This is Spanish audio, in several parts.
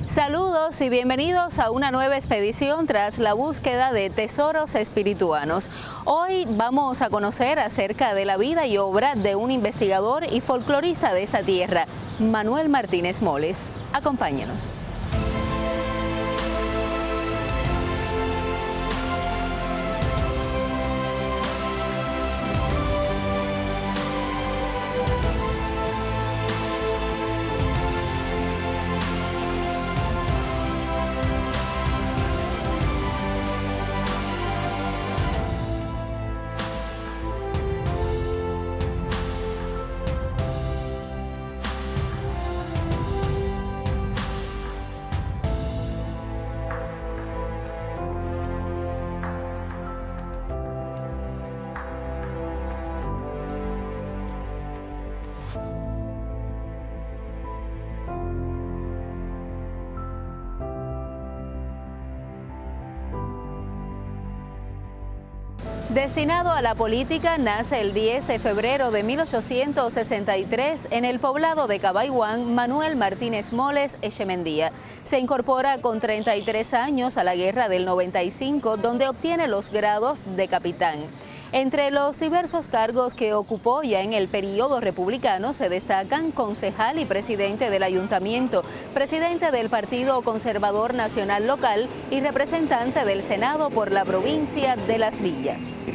Saludos y bienvenidos a una nueva expedición tras la búsqueda de tesoros espirituanos. Hoy vamos a conocer acerca de la vida y obra de un investigador y folclorista de esta tierra, Manuel Martínez Moles. Acompáñenos. Destinado a la política, nace el 10 de febrero de 1863 en el poblado de Cabaiguán, Manuel Martínez Moles Echemendía. Se incorpora con 33 años a la Guerra del 95, donde obtiene los grados de capitán. Entre los diversos cargos que ocupó ya en el periodo republicano se destacan concejal y presidente del ayuntamiento, presidente del Partido Conservador Nacional local y representante del Senado por la provincia de Las Villas.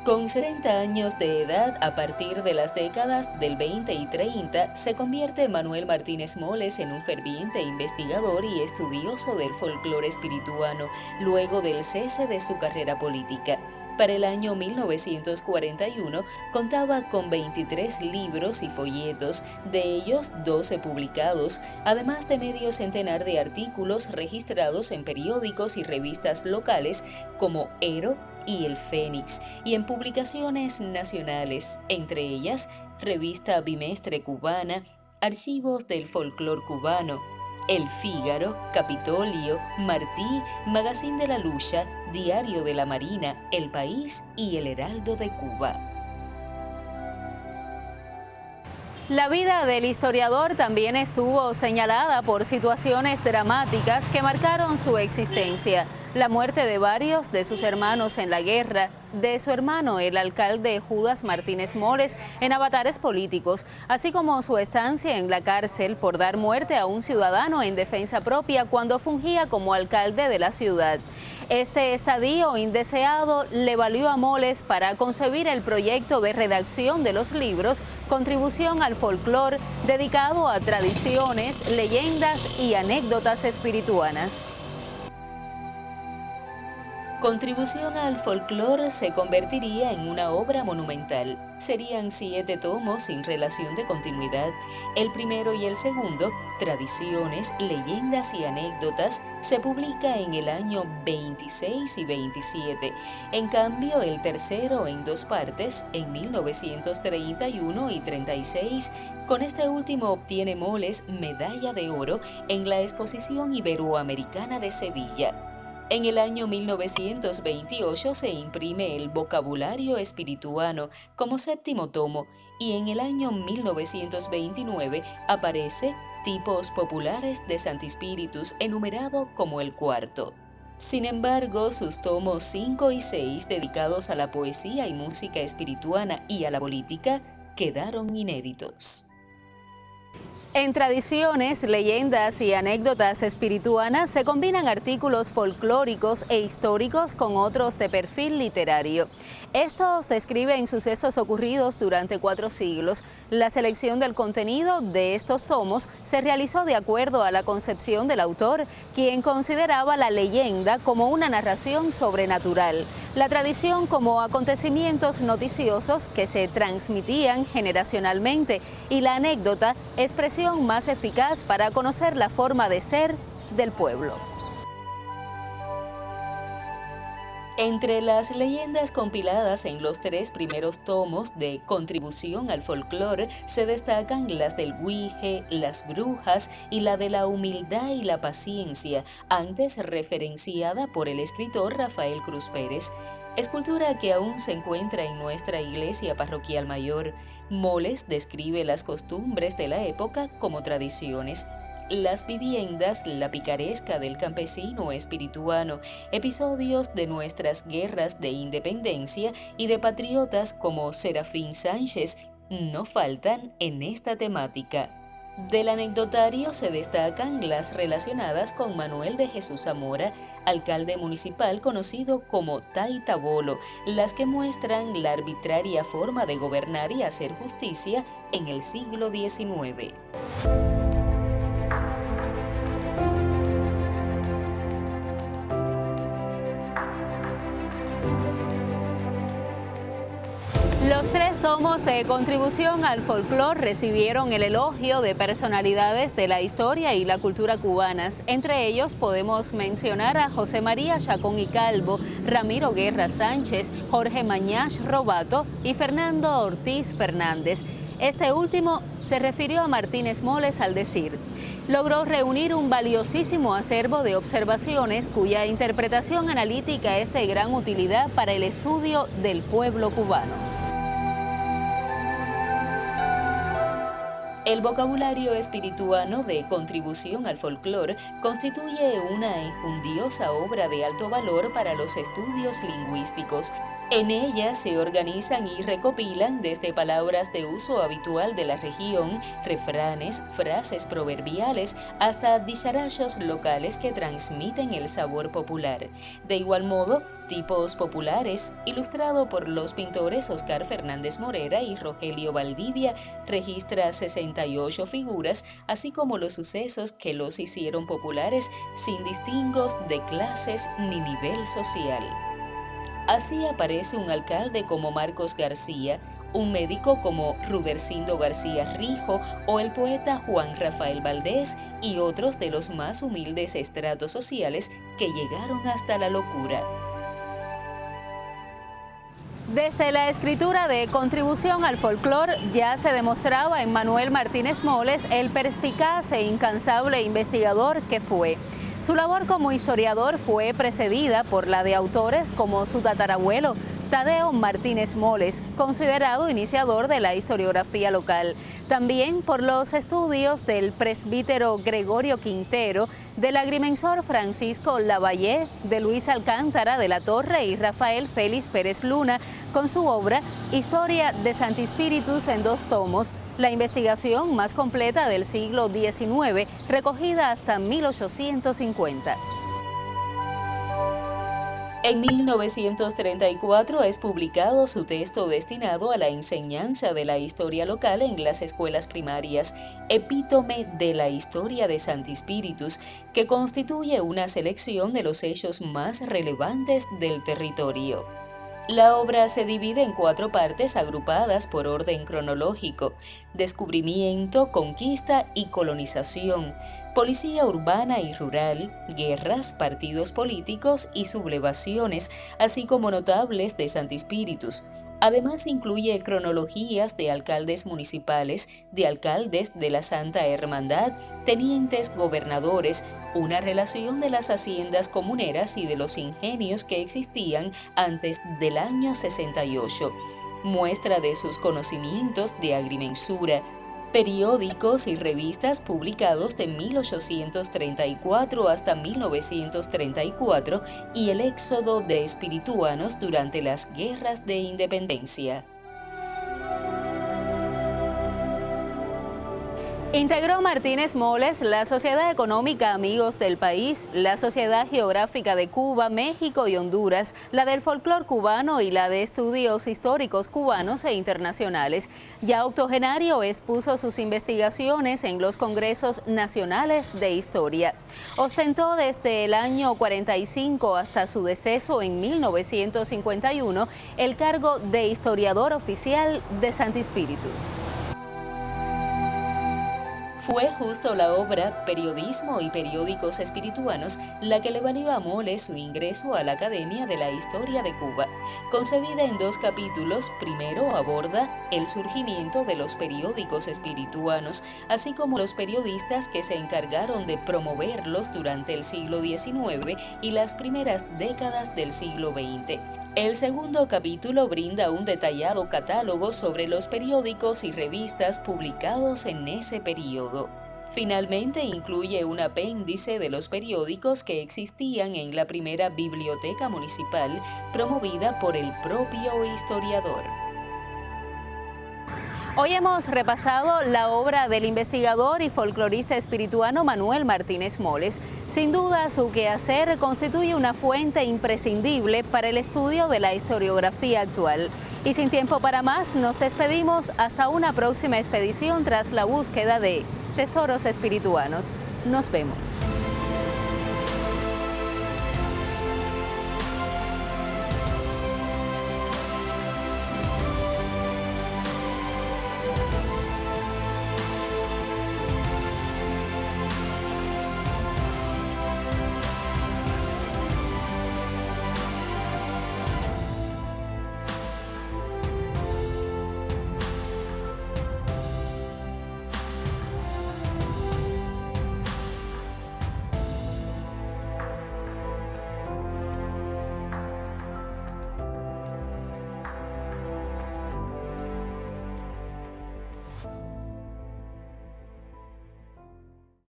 Con 70 años de edad, a partir de las décadas del 20 y 30, se convierte Manuel Martínez Moles en un ferviente investigador y estudioso del folclore espirituano, luego del cese de su carrera política. Para el año 1941 contaba con 23 libros y folletos, de ellos 12 publicados, además de medio centenar de artículos registrados en periódicos y revistas locales como Ero y El Fénix, y en publicaciones nacionales, entre ellas Revista Bimestre Cubana, Archivos del Folclor Cubano, El Fígaro, Capitolio, Martí, Magazine de la Lucha, Diario de la Marina, El País y El Heraldo de Cuba. La vida del historiador también estuvo señalada por situaciones dramáticas que marcaron su existencia. La muerte de varios de sus hermanos en la guerra, de su hermano, el alcalde Judas Martínez Moles, en avatares políticos, así como su estancia en la cárcel por dar muerte a un ciudadano en defensa propia cuando fungía como alcalde de la ciudad. Este estadio indeseado le valió a Moles para concebir el proyecto de redacción de los libros Contribución al Folclor, dedicado a tradiciones, leyendas y anécdotas espirituanas. Contribución al folclore se convertiría en una obra monumental. Serían 7 tomos sin relación de continuidad. El primero y el segundo, Tradiciones, Leyendas y Anécdotas, se publica en el año 26 y 27. En cambio, el tercero en 2 partes, en 1931 y 36. Con este último obtiene Moles medalla de oro en la Exposición Iberoamericana de Sevilla. En el año 1928 se imprime el Vocabulario Espirituano como 7º tomo y en el año 1929 aparece Tipos Populares de Santi Spíritus enumerado como el 4º. Sin embargo, sus tomos 5 y 6, dedicados a la poesía y música espirituana y a la política, quedaron inéditos. En tradiciones, leyendas y anécdotas espirituanas se combinan artículos folclóricos e históricos con otros de perfil literario. Estos describen sucesos ocurridos durante 4 siglos. La selección del contenido de estos tomos se realizó de acuerdo a la concepción del autor, quien consideraba la leyenda como una narración sobrenatural, la tradición como acontecimientos noticiosos que se transmitían generacionalmente y la anécdota expresión más eficaz para conocer la forma de ser del pueblo. Entre las leyendas compiladas en los 3 primeros tomos de Contribución al Folclore se destacan las del Huije, las brujas y la de la humildad y la paciencia, antes referenciada por el escritor Rafael Cruz Pérez. Escultura que aún se encuentra en nuestra iglesia parroquial mayor. Moles describe las costumbres de la época como tradiciones. las viviendas, la picaresca del campesino espirituano, episodios de nuestras guerras de independencia y de patriotas como Serafín Sánchez no faltan en esta temática. Del anecdotario se destacan las relacionadas con Manuel de Jesús Zamora, alcalde municipal conocido como Taita Bolo, las que muestran la arbitraria forma de gobernar y hacer justicia en el siglo XIX. Los 3 tomos de contribución al folclore recibieron el elogio de personalidades de la historia y la cultura cubanas. Entre ellos podemos mencionar a José María Chacón y Calvo, Ramiro Guerra Sánchez, Jorge Mañach Robato y Fernando Ortiz Fernández. Este último se refirió a Martínez Moles al decir: logró reunir un valiosísimo acervo de observaciones cuya interpretación analítica es de gran utilidad para el estudio del pueblo cubano. El vocabulario espirituano de contribución al folclore constituye una enjundiosa obra de alto valor para los estudios lingüísticos. En ella se organizan y recopilan desde palabras de uso habitual de la región, refranes, frases proverbiales, hasta dicharachos locales que transmiten el sabor popular. De igual modo, tipos populares, ilustrado por los pintores Oscar Fernández Morera y Rogelio Valdivia, registra 68 figuras, así como los sucesos que los hicieron populares sin distingos de clases ni nivel social. Así aparece un alcalde como Marcos García, un médico como Rudercindo García Rijo o el poeta Juan Rafael Valdés y otros de los más humildes estratos sociales que llegaron hasta la locura. Desde la escritura de contribución al folclore ya se demostraba en Manuel Martínez Moles el perspicaz e incansable investigador que fue. Su labor como historiador fue precedida por la de autores como su tatarabuelo, Tadeo Martínez Moles, considerado iniciador de la historiografía local. También por los estudios del presbítero Gregorio Quintero, del agrimensor Francisco Lavallée, de Luis Alcántara de la Torre y Rafael Félix Pérez Luna, con su obra Historia de Santi Spíritus en 2 tomos, la investigación más completa del siglo XIX, recogida hasta 1850. En 1934 es publicado su texto destinado a la enseñanza de la historia local en las escuelas primarias, Epítome de la Historia de Santi Spíritus, que constituye una selección de los hechos más relevantes del territorio. La obra se divide en 4 partes agrupadas por orden cronológico: descubrimiento, conquista y colonización, policía urbana y rural, guerras, partidos políticos y sublevaciones, así como notables de Santi Spíritus. Además incluye cronologías de alcaldes municipales, de alcaldes de la Santa Hermandad, tenientes gobernadores, una relación de las haciendas comuneras y de los ingenios que existían antes del año 68, muestra de sus conocimientos de agrimensura, periódicos y revistas publicados de 1834 hasta 1934 y el éxodo de espirituanos durante las guerras de independencia. Integró Martínez Moles la Sociedad Económica Amigos del País, la Sociedad Geográfica de Cuba, México y Honduras, la del folclor cubano y la de estudios históricos cubanos e internacionales. Ya octogenario expuso sus investigaciones en los congresos nacionales de historia. Ostentó desde el año 45 hasta su deceso en 1951 el cargo de historiador oficial de Santi Spíritus. Fue justo la obra Periodismo y periódicos espirituanos la que le valió a Moles su ingreso a la Academia de la Historia de Cuba. Concebida en 2 capítulos, primero aborda el surgimiento de los periódicos espirituanos, así como los periodistas que se encargaron de promoverlos durante el siglo XIX y las primeras décadas del siglo XX. El segundo capítulo brinda un detallado catálogo sobre los periódicos y revistas publicados en ese periodo. Finalmente incluye un apéndice de los periódicos que existían en la primera biblioteca municipal promovida por el propio historiador. Hoy hemos repasado la obra del investigador y folclorista espirituano Manuel Martínez Moles. Sin duda, su quehacer constituye una fuente imprescindible para el estudio de la historiografía actual. Y sin tiempo para más, nos despedimos hasta una próxima expedición tras la búsqueda de tesoros espirituanos. Nos vemos.